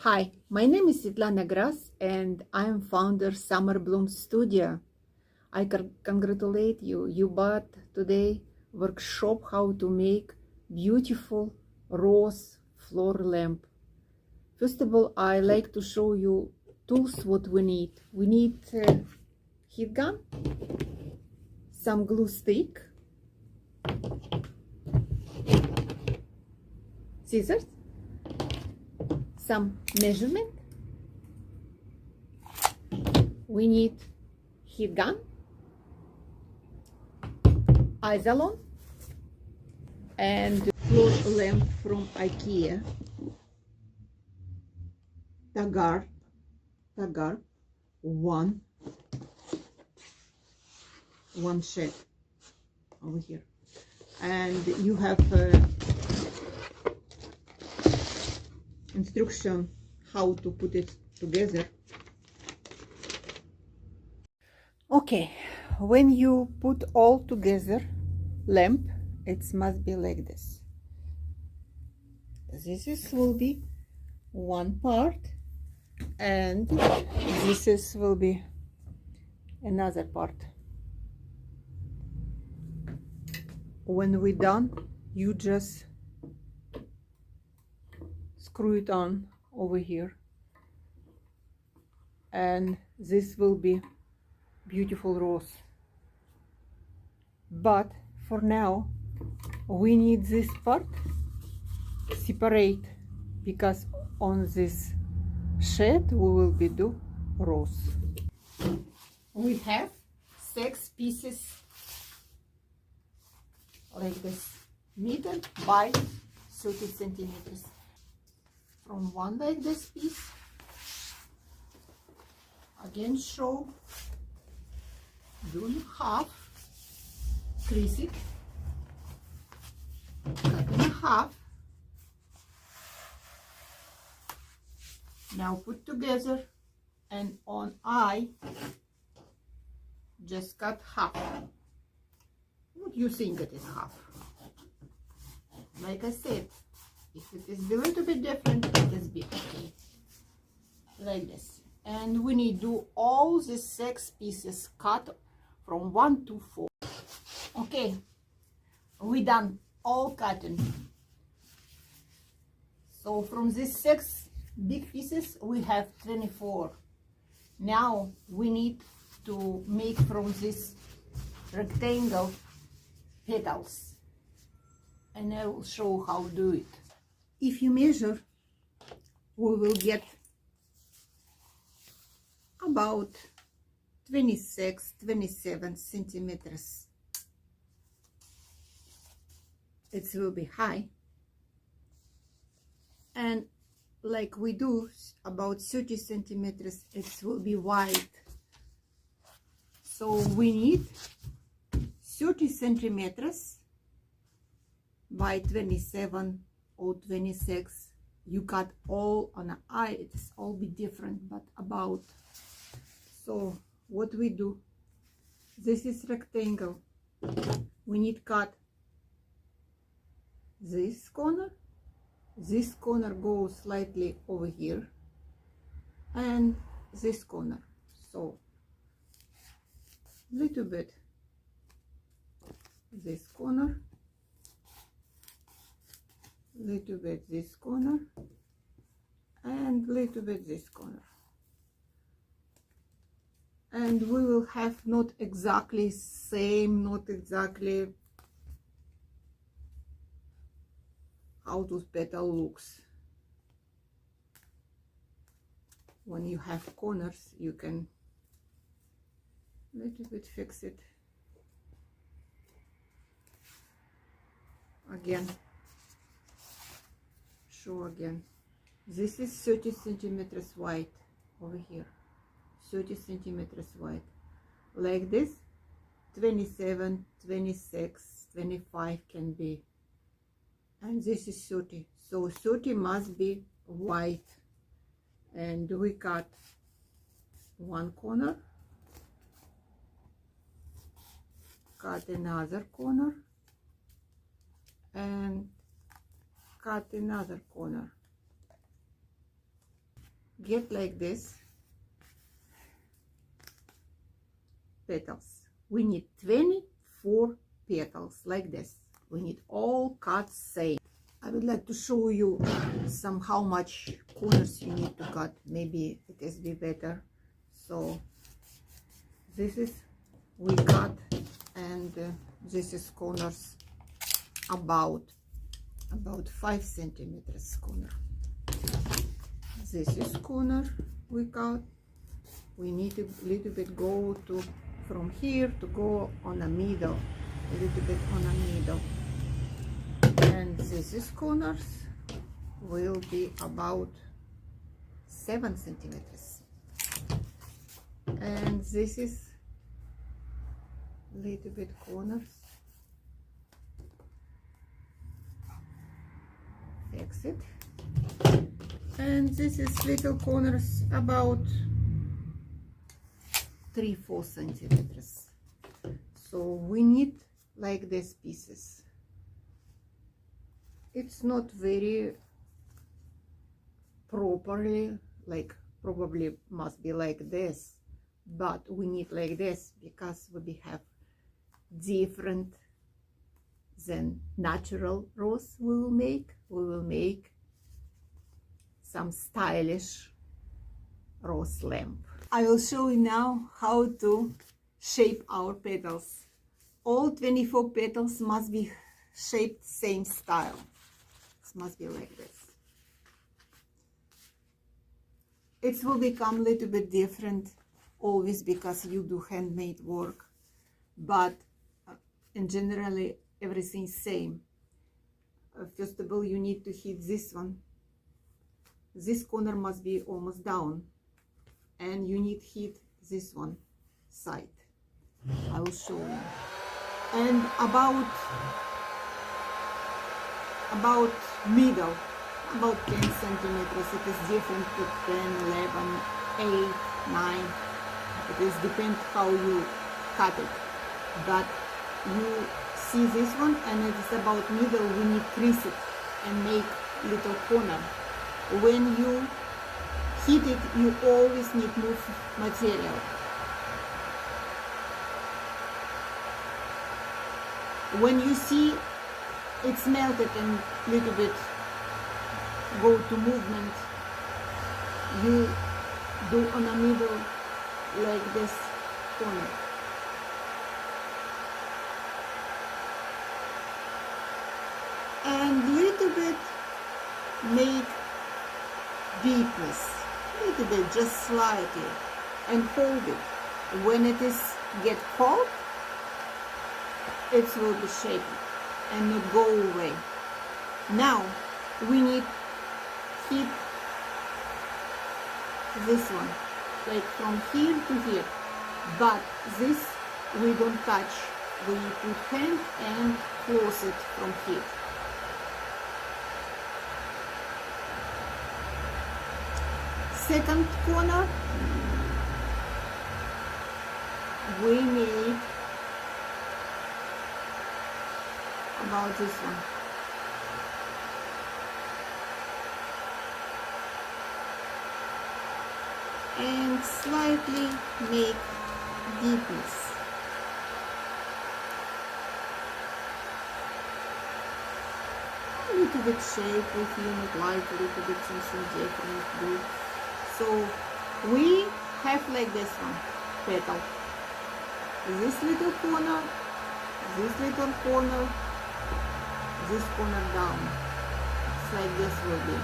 Hi, my name is Svetlana Gras and I am founder Summer Bloom Studio. I congratulate you. You bought today workshop how to make beautiful rose floor lamp. First of all, I like to show you tools what we need. We need heat gun, some glue stick, scissors, some measurement. We need heat gun, Izolon, and floor lamp from IKEA. Tagar, one shed over here, and you have instruction how to put it together. Okay, when you put all together lamp, it must be like this. Will be one part, and will be another part. When we're done, you just screw it on over here, and this will be beautiful rose. But for now we need this part separate, because on this shed we will be do rose. We have 6 pieces like this, meter by 30 centimeters. From one like this piece, again show, do in half, crease it, cut in half. Now put together, and on eye just cut half. What you think it is half? Like I said, if it is a little bit different, it is be okay. Like this. And we need to do all the 6 pieces cut from 1 to 4. Okay, we done all cutting. So from these 6 big pieces we have 24. Now we need to make from this rectangle petals, and I will show how to do it. If you measure, we will get about 26-27 centimeters. It will be high, and like we do about 30 centimeters, it will be wide. So we need 30 centimeters by 27 or 26. You cut all on an eye, it's all be different, but about. So what we do, this is rectangle, we need cut this corner goes slightly over here, and this corner, so little bit this corner, little bit this corner, and little bit this corner. And we will have not exactly same, not exactly how this petal looks. When you have corners, you can little bit fix it. Again, show again. This is 30 centimeters wide over here, 30 centimeters wide. Like this, 27, 26, 25 can be. And this is 30, so 30 must be wide. And we cut one corner, cut another corner, and cut another corner. get like this petals. We need 24 petals like this. We need all cut same. I would like to show you some how much corners you need to cut. Maybe it is be better. So this is we cut, and this is corners about 5 centimeters corner. This is corner we cut. We need a little bit go to from here to go on the middle, a little bit on the middle. And this is corners will be about 7 centimeters. And this is little bit corners. Fix it. And this is little corners about 3-4 centimeters. So we need like these pieces. It's not very properly, like probably must be like this, but we need like this because we have different than natural rose we will make. We will make some stylish rose lamp. I will show you now how to shape our petals. All 24 petals must be shaped same style. It must be like this. It will become a little bit different always because you do handmade work, but in generally everything same. First of all, you need to hit this one. This corner must be almost down, and you need to hit this one side. I will show you. And about middle, about 10 centimeters. It is different to 10, 11, 8, 9. It is depend how you cut it. But you see this one, and it is about middle. We need crease it and make little corner. When you heat it, you always need move material. When you see it's melted and little bit go to movement, you do on a middle like this corner. And little bit make deepness, little bit, just slightly, and hold it. When it is get cold, it will be shaken and not go away. Now we need heat this one, like from here to here, but this we don't touch. We put hand and close it from here. Second corner we made about this one. And slightly make deepness. A little bit shape if you not like a little bit something different. Do. So we have like this one, petal. This little corner, this little corner, this corner down. It's like this will be.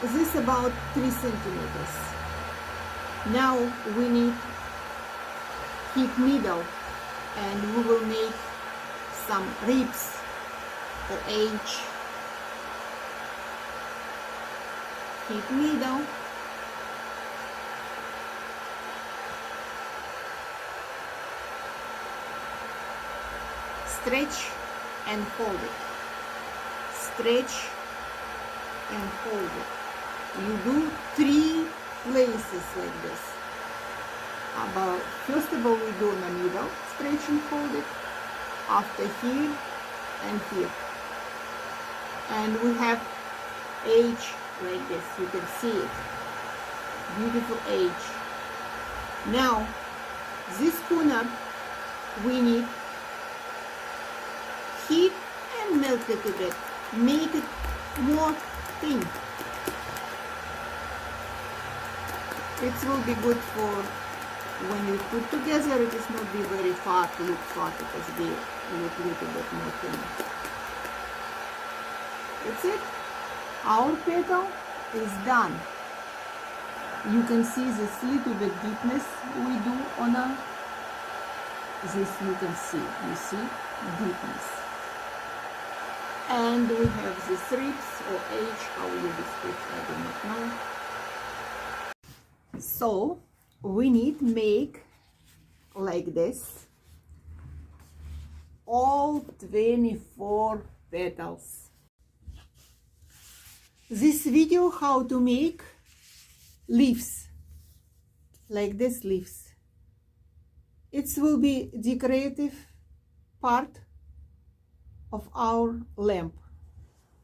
This is about 3 centimeters. Now we need heat middle, and we will make some ribs for edge. Heat middle. Stretch and hold it. Stretch and hold it. You do 3 places like this. First of all, we do in the middle, stretch and hold it. After here and here. And we have edge like this. You can see it. Beautiful edge. Now, this corner we need heat and melt it a bit. Make it more thin. It will be good for when you put together. It is not be very fat, look fat, it is be look little bit more thin. That's it. Our petal is done. You can see this little bit deepness we do on a, this you can see, you see, deepness. And we have these ribs or edge, how you describe, I do not know. So we need make like this all 24 petals. This video how to make leaves like this leaves. It will be decorative part of our lamp.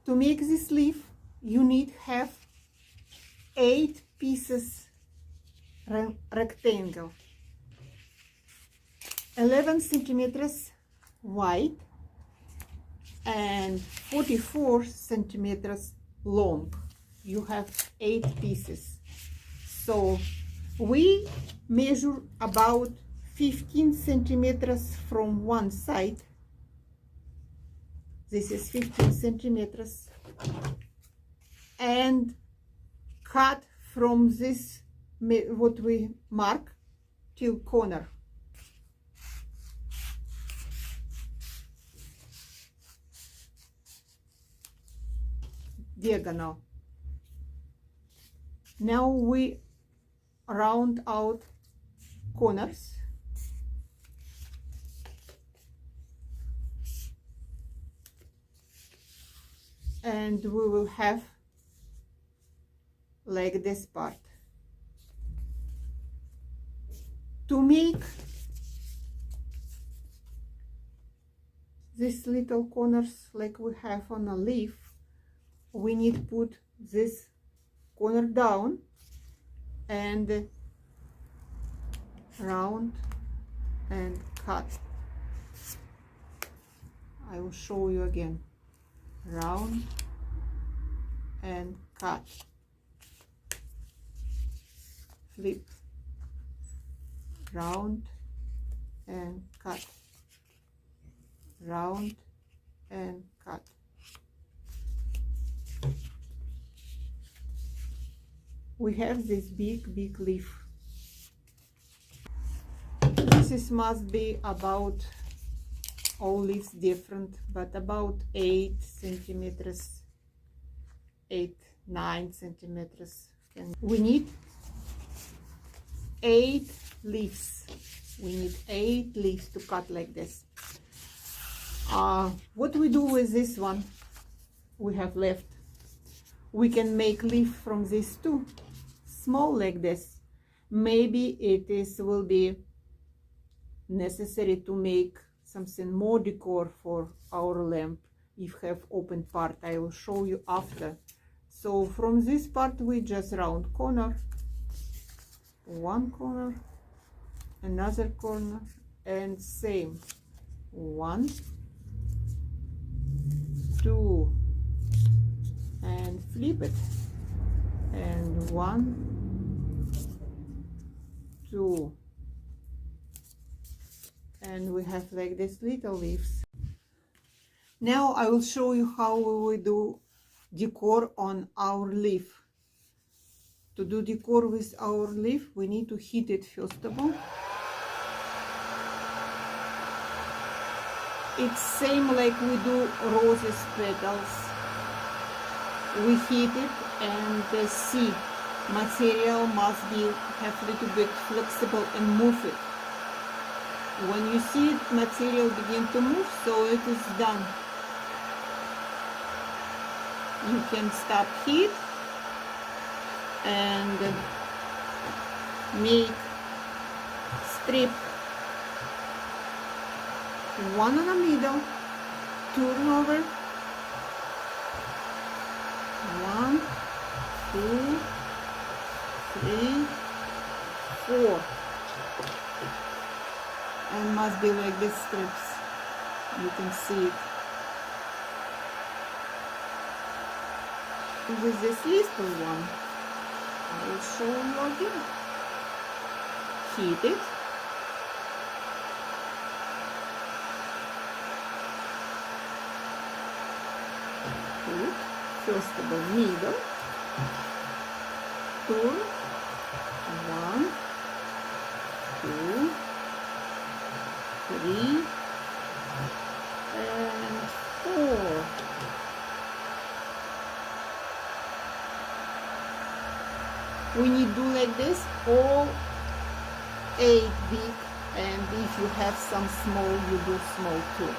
To make this leaf you need have 8 pieces rectangle, 11 centimeters wide and 44 centimeters long. You have 8 pieces. So we measure about 15 centimeters from one side. This is 15 centimeters. And cut from this what we mark till corner. Diagonal. Now we round out corners. And we will have like this part. To make these little corners like we have on a leaf, we need to put this corner down and round and cut. I will show you again. Round and cut. Flip. Round and cut. Round and cut. We have this big leaf. This must be about, all leaves different, but about 8 centimeters, 8-9 centimeters. And we need 8 leaves. We need 8 leaves to cut like this. What we do with this one we have left, we can make leaf from this too, small like this. Maybe it will be necessary to make something more decor for our lamp if have open part. I will show you after. So from this part we just round corner, one corner, another corner, and same, 1, 2, and flip it, and 1, 2, and we have like this little leaves. Now I will show you how we do decor on our leaf. To do decor with our leaf, we need to heat it first of all. It's same like we do roses petals. We heat it, and the seed material must be have a little bit flexible and move it. When you see it, material begin to move, so it is done. You can stop heat and make strip, one in the middle, turn over, 1, 2, 3, 4. And must be like these strips. You can see it. With this little one, I will show you again. Heat it. Put first of all needle. Turn. 1, 2, 3, and 4. We need to do like this all 8 big, and if you have some small, you do small too.